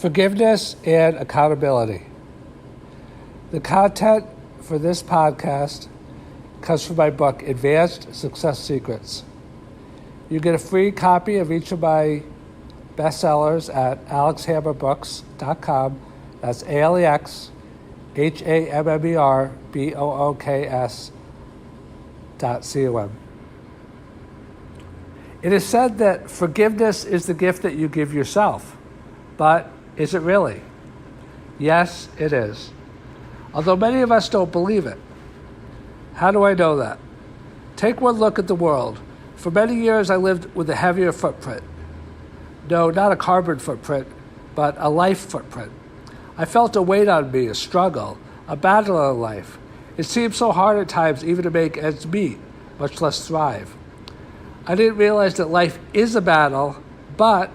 Forgiveness and accountability. The content for this podcast comes from my book, Advanced Success Secrets. You get a free copy of each of my bestsellers at alexhammerbooks.com. That's AlexHammerbooks.com. It is said that forgiveness is the gift that you give yourself. But is it really? Yes, it is. Although many of us don't believe it. How do I know that? Take one look at the world. For many years, I lived with a heavier footprint. No, not a carbon footprint, but a life footprint. I felt a weight on me, a struggle, a battle in life. It seemed so hard at times even to make ends meet, much less thrive. I didn't realize that life is a battle, but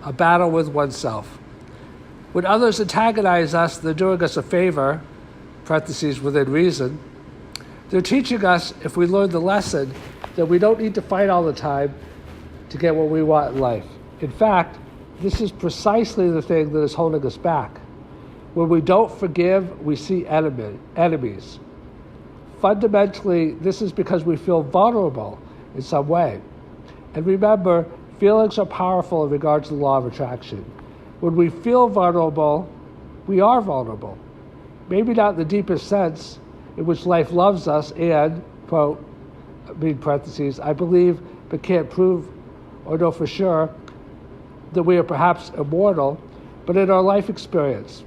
a battle with oneself. When others antagonize us, they're doing us a favor, parentheses within reason. They're teaching us, if we learn the lesson, that we don't need to fight all the time to get what we want in life. In fact, this is precisely the thing that is holding us back. When we don't forgive, we see enemies. Fundamentally, this is because we feel vulnerable in some way. And remember, feelings are powerful in regards to the law of attraction. When we feel vulnerable, we are vulnerable. Maybe not in the deepest sense in which life loves us and, quote, parentheses, I believe but can't prove or know for sure that we are perhaps immortal, but in our life experience.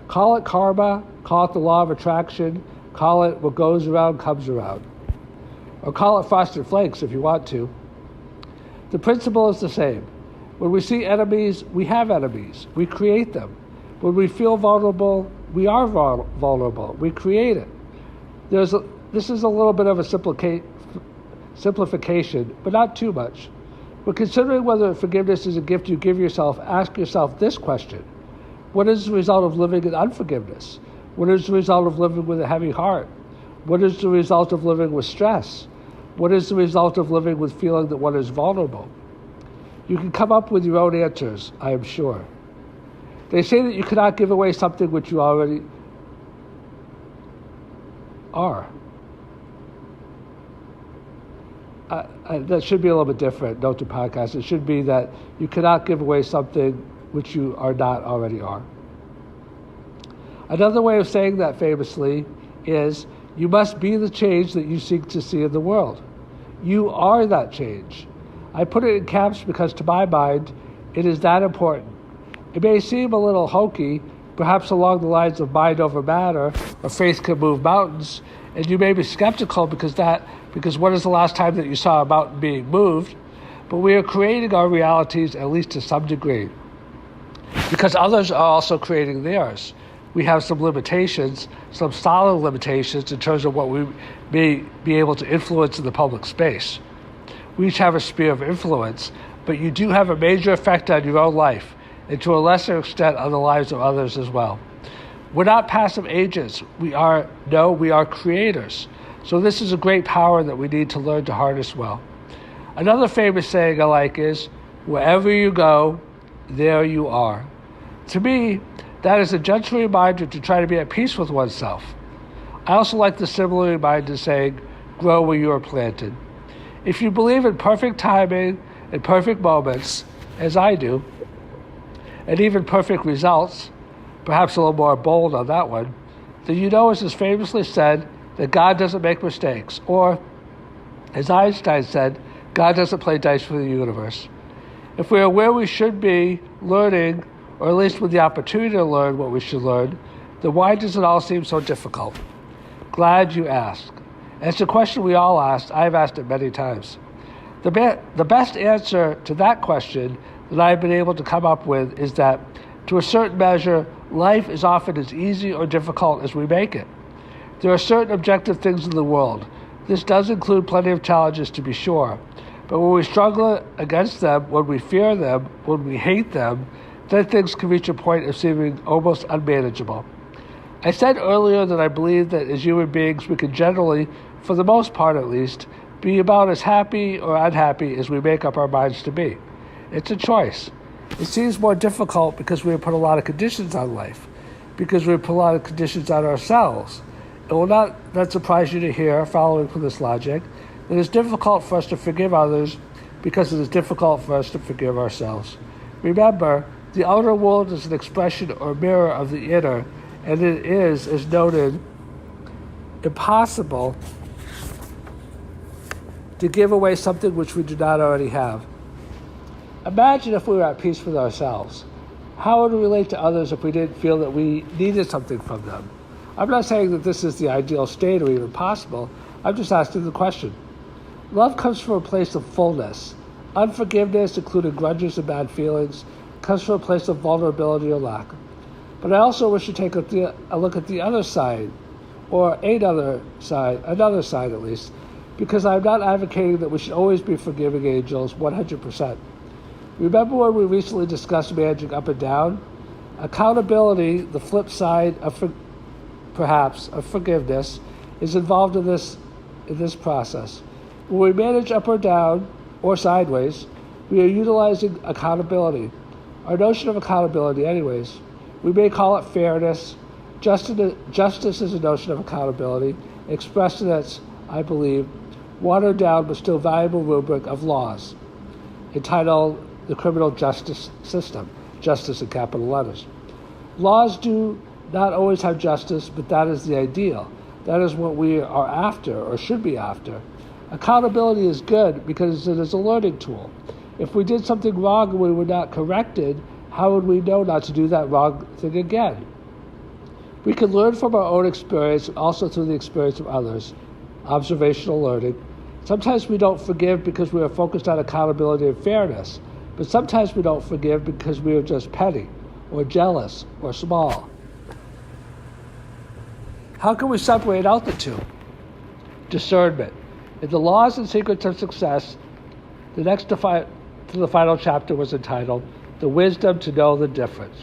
Call it karma, call it the law of attraction, call it what goes around comes around. Or call it frosted flakes if you want to. The principle is the same. When we see enemies, we have enemies. We create them. When we feel vulnerable, we are vulnerable. We create it. This is a little bit of a simplification, but not too much. When considering whether forgiveness is a gift you give yourself, ask yourself this question. What is the result of living in unforgiveness? What is the result of living with a heavy heart? What is the result of living with stress? What is the result of living with feeling that one is vulnerable? You can come up with your own answers, I am sure. They say that you cannot give away something which you already are. That should be a little bit different, note to podcast. It should be that you cannot give away something which you are not already are. Another way of saying that famously is, you must be the change that you seek to see in the world. You are that change. I put it in caps because to my mind, it is that important. It may seem a little hokey, perhaps along the lines of mind over matter, or faith can move mountains, and you may be skeptical because when is the last time that you saw a mountain being moved? But we are creating our realities, at least to some degree, because others are also creating theirs. We have some limitations, some solid limitations in terms of what we may be able to influence in the public space. We each have a sphere of influence, but you do have a major effect on your own life, and to a lesser extent on the lives of others as well. We're not passive agents. We are creators. So this is a great power that we need to learn to harness well. Another famous saying I like is, wherever you go, there you are. To me, that is a gentle reminder to try to be at peace with oneself. I also like the similar reminder saying, grow where you are planted. If you believe in perfect timing and perfect moments, as I do, and even perfect results, perhaps a little more bold on that one, then you know, as is famously said, that God doesn't make mistakes. Or, as Einstein said, God doesn't play dice for the universe. If we are where we should be learning, or at least with the opportunity to learn what we should learn, then why does it all seem so difficult? Glad you asked. And it's a question we all asked. I've asked it many times. The best answer to that question that I've been able to come up with is that, to a certain measure, life is often as easy or difficult as we make it. There are certain objective things in the world. This does include plenty of challenges, to be sure. But when we struggle against them, when we fear them, when we hate them, then things can reach a point of seeming almost unmanageable. I said earlier that I believe that as human beings we can generally, for the most part at least, be about as happy or unhappy as we make up our minds to be. It's a choice. It seems more difficult because we put a lot of conditions on life, because we put a lot of conditions on ourselves. It will not surprise you to hear, following from this logic, that it's difficult for us to forgive others because it is difficult for us to forgive ourselves. Remember, the outer world is an expression or mirror of the inner, and it is, as noted, impossible to give away something which we do not already have. Imagine if we were at peace with ourselves. How would we relate to others if we didn't feel that we needed something from them? I'm not saying that this is the ideal state or even possible. I'm just asking the question. Love comes from a place of fullness. Unforgiveness, including grudges and bad feelings, comes from a place of vulnerability or lack. But I also wish to take a look at the other side, or another side at least, because I'm not advocating that we should always be forgiving angels 100%. Remember when we recently discussed managing up and down? Accountability, the flip side of forgiveness, is involved in this process. When we manage up or down, or sideways, we are utilizing accountability. Our notion of accountability, anyways. We may call it fairness. Justice is a notion of accountability, expressed in its, I believe, watered down but still valuable rubric of laws, entitled the criminal justice system, justice in capital letters. Laws do not always have justice, but that is the ideal. That is what we are after, or should be after. Accountability is good because it is a learning tool. If we did something wrong and we were not corrected, how would we know not to do that wrong thing again? We can learn from our own experience and also through the experience of others. Observational learning. Sometimes we don't forgive because we are focused on accountability and fairness, but sometimes we don't forgive because we are just petty, or jealous, or small. How can we separate out the two? Discernment. In the Laws and Secrets of Success, the next to the final chapter was entitled, The Wisdom to Know the Difference.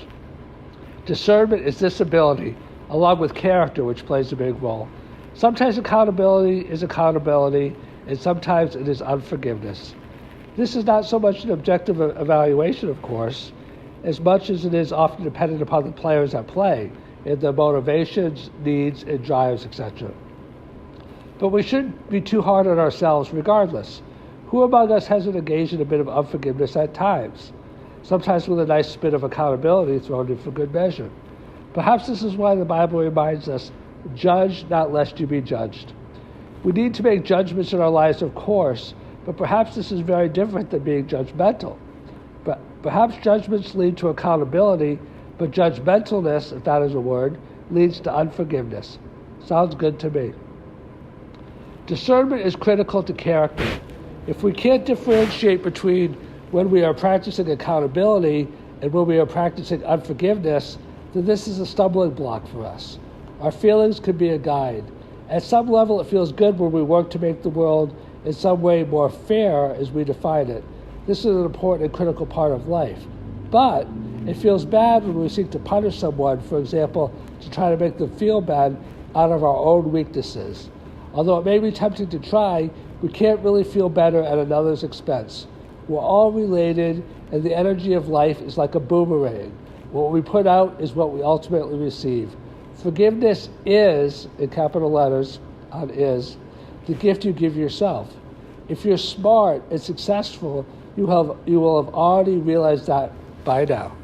Discernment is this ability, along with character, which plays a big role. Sometimes accountability is accountability, and sometimes it is unforgiveness. This is not so much an objective evaluation, of course, as much as it is often dependent upon the players at play, in their motivations, needs, and drives, etc. But we shouldn't be too hard on ourselves regardless. Who among us hasn't engaged in a bit of unforgiveness at times? Sometimes with a nice spin of accountability thrown in for good measure. Perhaps this is why the Bible reminds us, judge not lest you be judged. We need to make judgments in our lives, of course, but perhaps this is very different than being judgmental. But perhaps judgments lead to accountability, but judgmentalness, if that is a word, leads to unforgiveness. Sounds good to me. Discernment is critical to character. If we can't differentiate between when we are practicing accountability and when we are practicing unforgiveness, then this is a stumbling block for us. Our feelings could be a guide. At some level, it feels good when we work to make the world in some way more fair as we define it. This is an important and critical part of life. But it feels bad when we seek to punish someone, for example, to try to make them feel bad out of our own weaknesses. Although it may be tempting to try, we can't really feel better at another's expense. We're all related, and the energy of life is like a boomerang. What we put out is what we ultimately receive. Forgiveness is, in capital letters, on is, the gift you give yourself. If you're smart and successful, you will have already realized that by now.